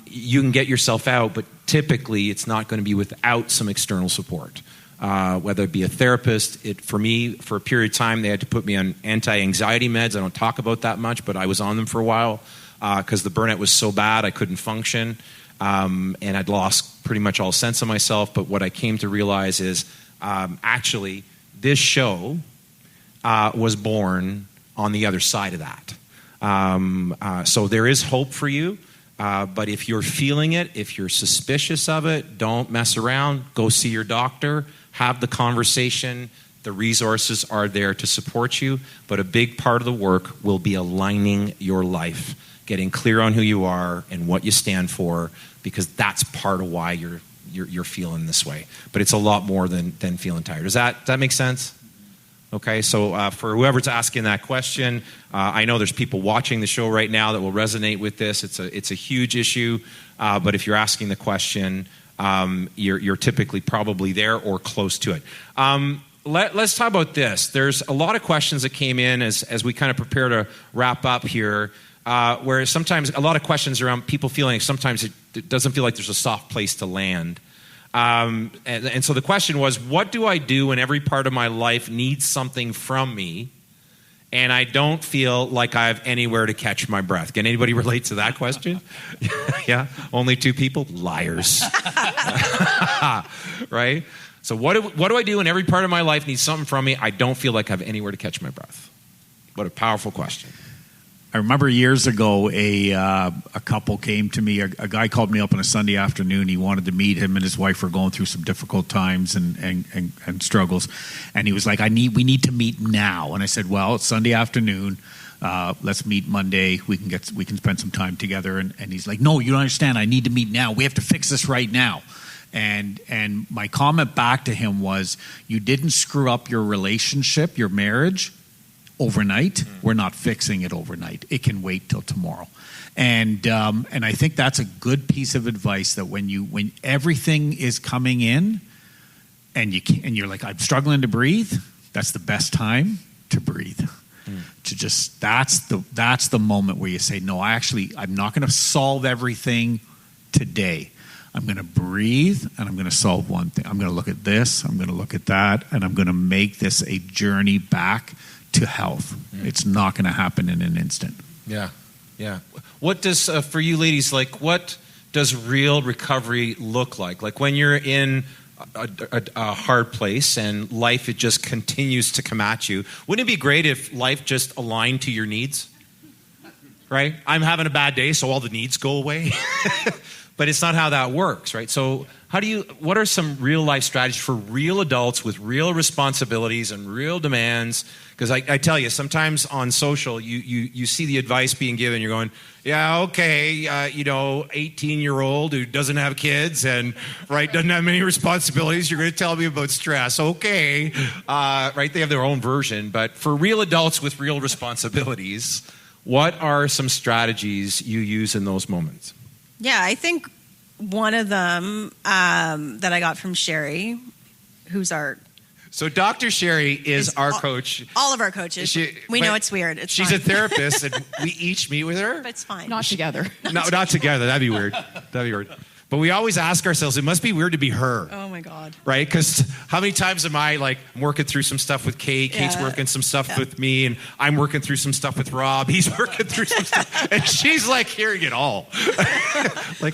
You can get yourself out, but typically it's not going to be without some external support. Whether it be a therapist. For me, for a period of time, they had to put me on anti-anxiety meds. I don't talk about that much, but I was on them for a while because the burnout was so bad I couldn't function, and I'd lost pretty much all sense of myself. But what I came to realize is actually this show was born on the other side of that. So there is hope for you. But if you're feeling it, if you're suspicious of it, don't mess around. Go see your doctor. Have the conversation. The resources are there to support you. But a big part of the work will be aligning your life, getting clear on who you are and what you stand for, because that's part of why you're feeling this way. But it's a lot more than feeling tired. Does that make sense? Okay, so for whoever's asking that question, I know there's people watching the show right now that will resonate with this. It's a huge issue, but if you're asking the question, you're typically probably there or close to it. Let's talk about this. There's a lot of questions that came in as we kind of prepare to wrap up here, where sometimes a lot of questions around people feeling like sometimes it doesn't feel like there's a soft place to land. And so the question was, what do I do when every part of my life needs something from me and I don't feel like I have anywhere to catch my breath? Can anybody relate to that question? Yeah? Only two people? Liars. Right? So what do I do when every part of my life needs something from me? I don't feel like I have anywhere to catch my breath. What a powerful question. I remember years ago, a couple came to me. A guy called me up on a Sunday afternoon. He wanted to meet. Him and his wife were going through some difficult times and struggles. And he was like, we need to meet now. And I said, well, it's Sunday afternoon. Let's meet Monday. We can spend some time together. And he's like, no, you don't understand. I need to meet now. We have to fix this right now. And my comment back to him was, you didn't screw up your relationship, your marriage, overnight. We're not fixing it overnight. It can wait till tomorrow. And I think that's a good piece of advice, that when everything is coming in and you're like, I'm struggling to breathe, that's the best time to breathe. To just that's the moment where you say, no, I'm not going to solve everything today. I'm going to breathe and I'm going to solve one thing. I'm going to look at this, I'm going to look at that, and I'm going to make this a journey back to health. It's not going to happen in an instant. Yeah. What does, for you ladies, what does real recovery look like? Like when you're in a hard place and life, it just continues to come at you. Wouldn't it be great if life just aligned to your needs? Right? I'm having a bad day, so all the needs go away. But it's not how that works, right? So what are some real life strategies for real adults with real responsibilities and real demands? Because I tell you, sometimes on social, you see the advice being given, you're going, yeah, okay, 18-year-old who doesn't have kids and, right, doesn't have many responsibilities, you're going to tell me about stress, okay. Right, they have their own version. But for real adults with real responsibilities, what are some strategies you use in those moments? Yeah, I think one of them that I got from Sherry, who's our... So Dr. Sherry is our coach. All of our coaches. We know it's weird. She's a therapist, and we each meet with her. But it's fine. Not together. No, not together. That'd be weird. But we always ask ourselves, it must be weird to be her. Oh, my God. Right? Because how many times am I, I'm working through some stuff with Kate. Kate's working some stuff with me, and I'm working through some stuff with Rob. He's working through some stuff. And she's, hearing it all.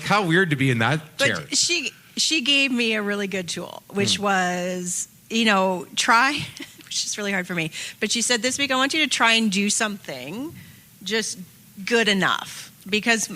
How weird to be in that chair. But she gave me a really good tool, which was, try, which is really hard for me. But she said, this week, I want you to try and do something just good enough. Because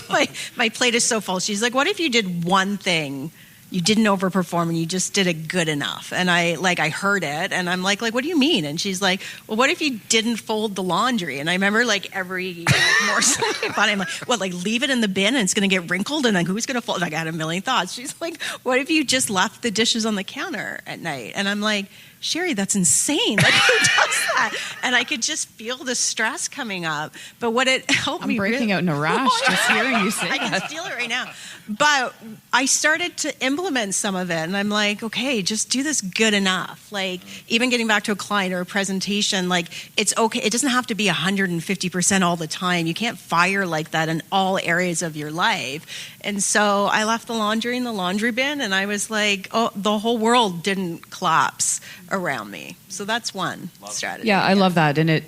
my plate is so full. She's like, what if you did one thing, you didn't overperform and you just did it good enough? And I heard it and I'm like, what do you mean? And she's like, well, what if you didn't fold the laundry? And I remember every morsel I bought, I'm like, leave it in the bin and it's going to get wrinkled and who's going to fold? I had a million thoughts. She's like, what if you just left the dishes on the counter at night? And I'm like, Sherry, that's insane. Like, who does that? And I could just feel the stress coming up. But what it helped me... I'm breaking out in a rash just hearing you say I can that. feel it right now. But I started to implement some of it, and I'm like, okay, just do this good enough. Like, even getting back to a client or a presentation, like, it's okay. It doesn't have to be 150% all the time. You can't fire like that in all areas of your life. And so I left the laundry in the laundry bin, and I was like, oh, the whole world didn't collapse around me. So that's one strategy. Yeah, I love that. And it,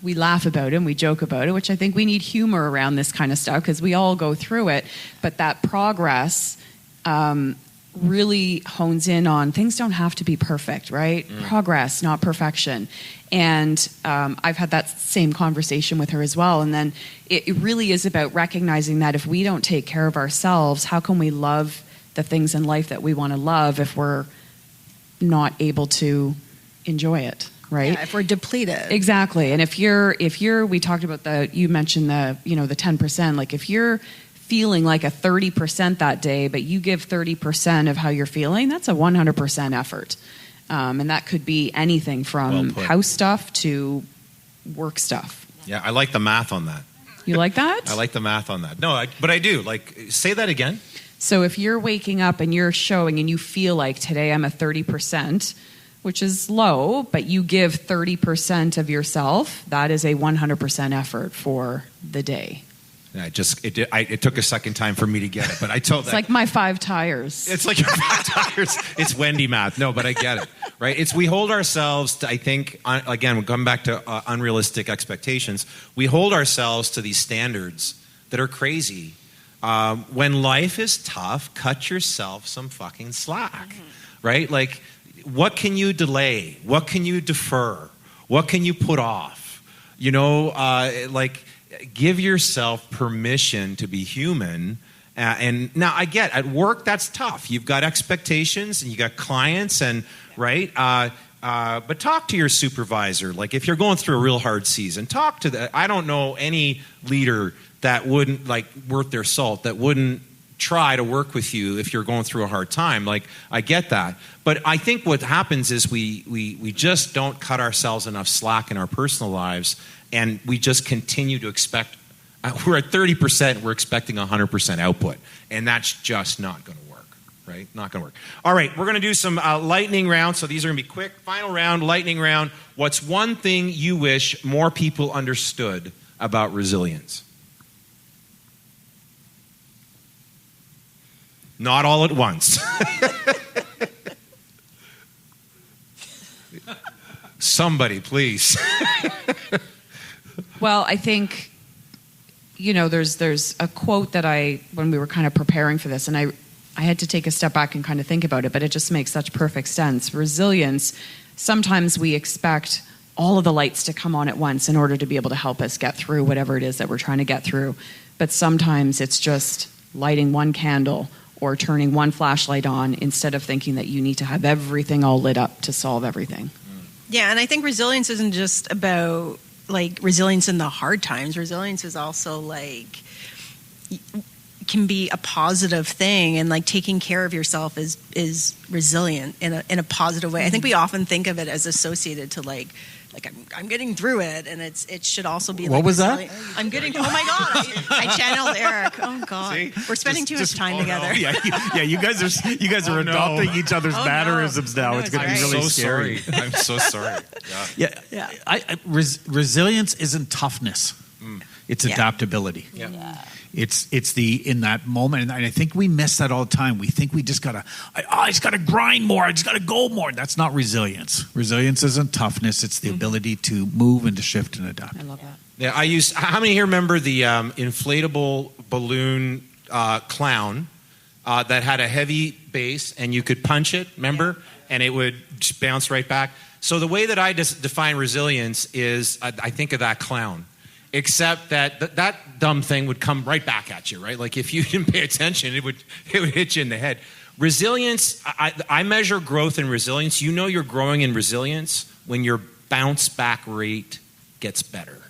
we laugh about it and we joke about it, which I think we need humor around this kind of stuff because we all go through it. But that progress really hones in on things don't have to be perfect, right? Progress, not perfection. And I've had that same conversation with her as well. And then it really is about recognizing that if we don't take care of ourselves, how can we love the things in life that we want to love if we're not able to enjoy it, right? Yeah, if we're depleted. Exactly. And if you're, we talked about you mentioned the 10%, like if you're feeling like a 30% that day, but you give 30% of how you're feeling, that's a 100% effort. And that could be anything from house stuff to work stuff. Yeah, I like the math on that. You like that? I like the math on that. No, but I do. Like, say that again. So if you're waking up and you're showing and you feel like today I'm a 30%, which is low, but you give 30% of yourself, that is a 100% effort for the day. Yeah, it took a second time for me to get it, but I told It's like my 5 tires. It's like your 5 tires. It's Wendy math. No, but I get it, right? We hold ourselves to, I think, again, we're coming back to unrealistic expectations. We hold ourselves to these standards that are crazy. When life is tough, cut yourself some fucking slack, right? Like, what can you delay? What can you defer? What can you put off? Give yourself permission to be human. And now I get at work that's tough. You've got expectations and you got clients and right. But talk to your supervisor. Like if you're going through a real hard season, talk to I don't know any leader that wouldn't worth their salt, that wouldn't try to work with you if you're going through a hard time. Like I get that. But I think what happens is we just don't cut ourselves enough slack in our personal lives. And we just continue to expect, we're at 30%, we're expecting 100% output. And that's just not going to work, right? Not going to work. All right, we're going to do some lightning rounds. So these are going to be quick. Final round, lightning round. What's one thing you wish more people understood about resilience? Not all at once. Somebody, please. Well, I think, there's a quote that when we were kind of preparing for this, and I had to take a step back and kind of think about it, but it just makes such perfect sense. Resilience, sometimes we expect all of the lights to come on at once in order to be able to help us get through whatever it is that we're trying to get through. But sometimes it's just lighting one candle or turning one flashlight on instead of thinking that you need to have everything all lit up to solve everything. Yeah, and I think resilience isn't just about resilience in the hard times. Resilience is also can be a positive thing, and taking care of yourself is resilient in a positive way. I think we often think of it as associated to I'm getting through it, and it should also be what was resilient. that? I'm getting. Oh my god! I channeled Eric. Oh god, see? We're spending too much time together. No. Yeah, you guys are adopting each other's mannerisms now. It's going to be really scary. I'm so sorry. Yeah. Resilience isn't toughness. It's adaptability. Yeah. It's in that moment, and I think we miss that all the time. We think we just gotta grind more. I just gotta go more. That's not resilience. Resilience isn't toughness. It's the ability to move and to shift and adapt. I love that. Yeah, how many here remember the inflatable balloon clown that had a heavy base and you could punch it, remember? And it would just bounce right back. So the way that I define resilience is I think of that clown. Except that dumb thing would come right back at you, right? Like if you didn't pay attention, it would hit you in the head. Resilience, I measure growth in resilience. You know you're growing in resilience when your bounce back rate gets better.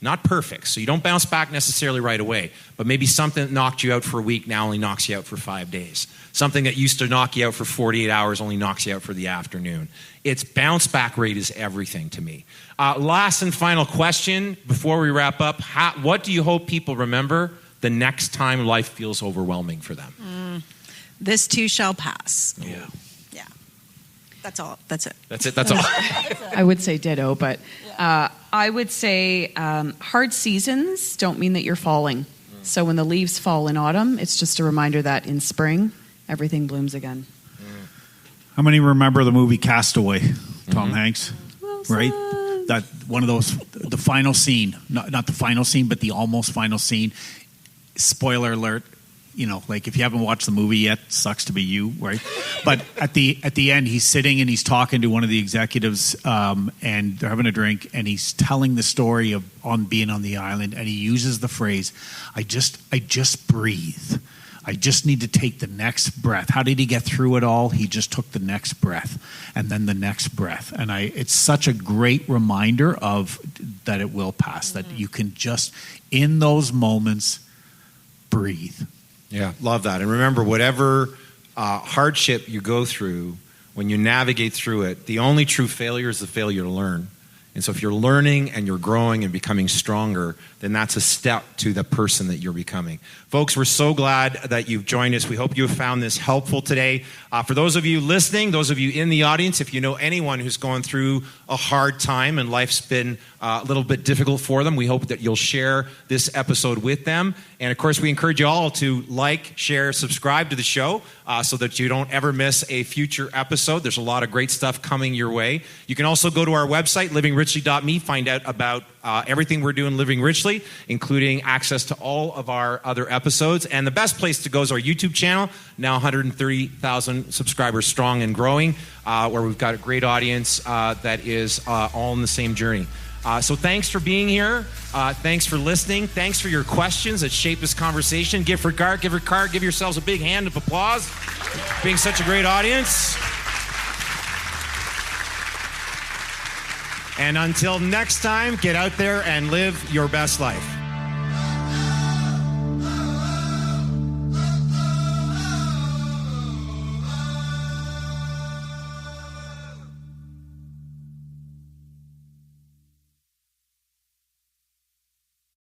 Not perfect, so you don't bounce back necessarily right away, but maybe something that knocked you out for a week now only knocks you out for 5 days. Something that used to knock you out for 48 hours only knocks you out for the afternoon. Its bounce back rate is everything to me. Last and final question before we wrap up. What do you hope people remember the next time life feels overwhelming for them? This too shall pass. Yeah. Yeah. That's all. That's it. That's it. That's all. I would say ditto, but I would say hard seasons don't mean that you're falling. So when the leaves fall in autumn, it's just a reminder that in spring, everything blooms again. How many remember the movie Castaway? Tom Hanks, right? That one of those, the final scene, not the final scene, but the almost final scene. Spoiler alert. You know, like if you haven't watched the movie yet, sucks to be you, right? But at the end, he's sitting and he's talking to one of the executives, and they're having a drink, and he's telling the story of on being on the island, and he uses the phrase, "I just breathe. I just need to take the next breath." How did he get through it all? He just took the next breath, and then the next breath, and it's such a great reminder of that it will pass. That you can just in those moments breathe. Yeah, love that. And remember, whatever hardship you go through, when you navigate through it, the only true failure is the failure to learn. And so if you're learning and you're growing and becoming stronger, then that's a step to the person that you're becoming. Folks, we're so glad that you've joined us. We hope you have found this helpful today. For those of you listening, those of you in the audience, if you know anyone who's going through a hard time and life's been a little bit difficult for them, we hope that you'll share this episode with them. And of course, we encourage you all to like, share, subscribe to the show so that you don't ever miss a future episode. There's a lot of great stuff coming your way. You can also go to our website, livingrichley.me, find out about everything we're doing Living Richly, including access to all of our other episodes. And the best place to go is our YouTube channel, now 130,000 subscribers strong and growing, where we've got a great audience that is all in the same journey. So thanks for being here. Thanks for listening. Thanks for your questions that shape this conversation. Give yourselves a big hand of applause for being such a great audience. And until next time, get out there and live your best life.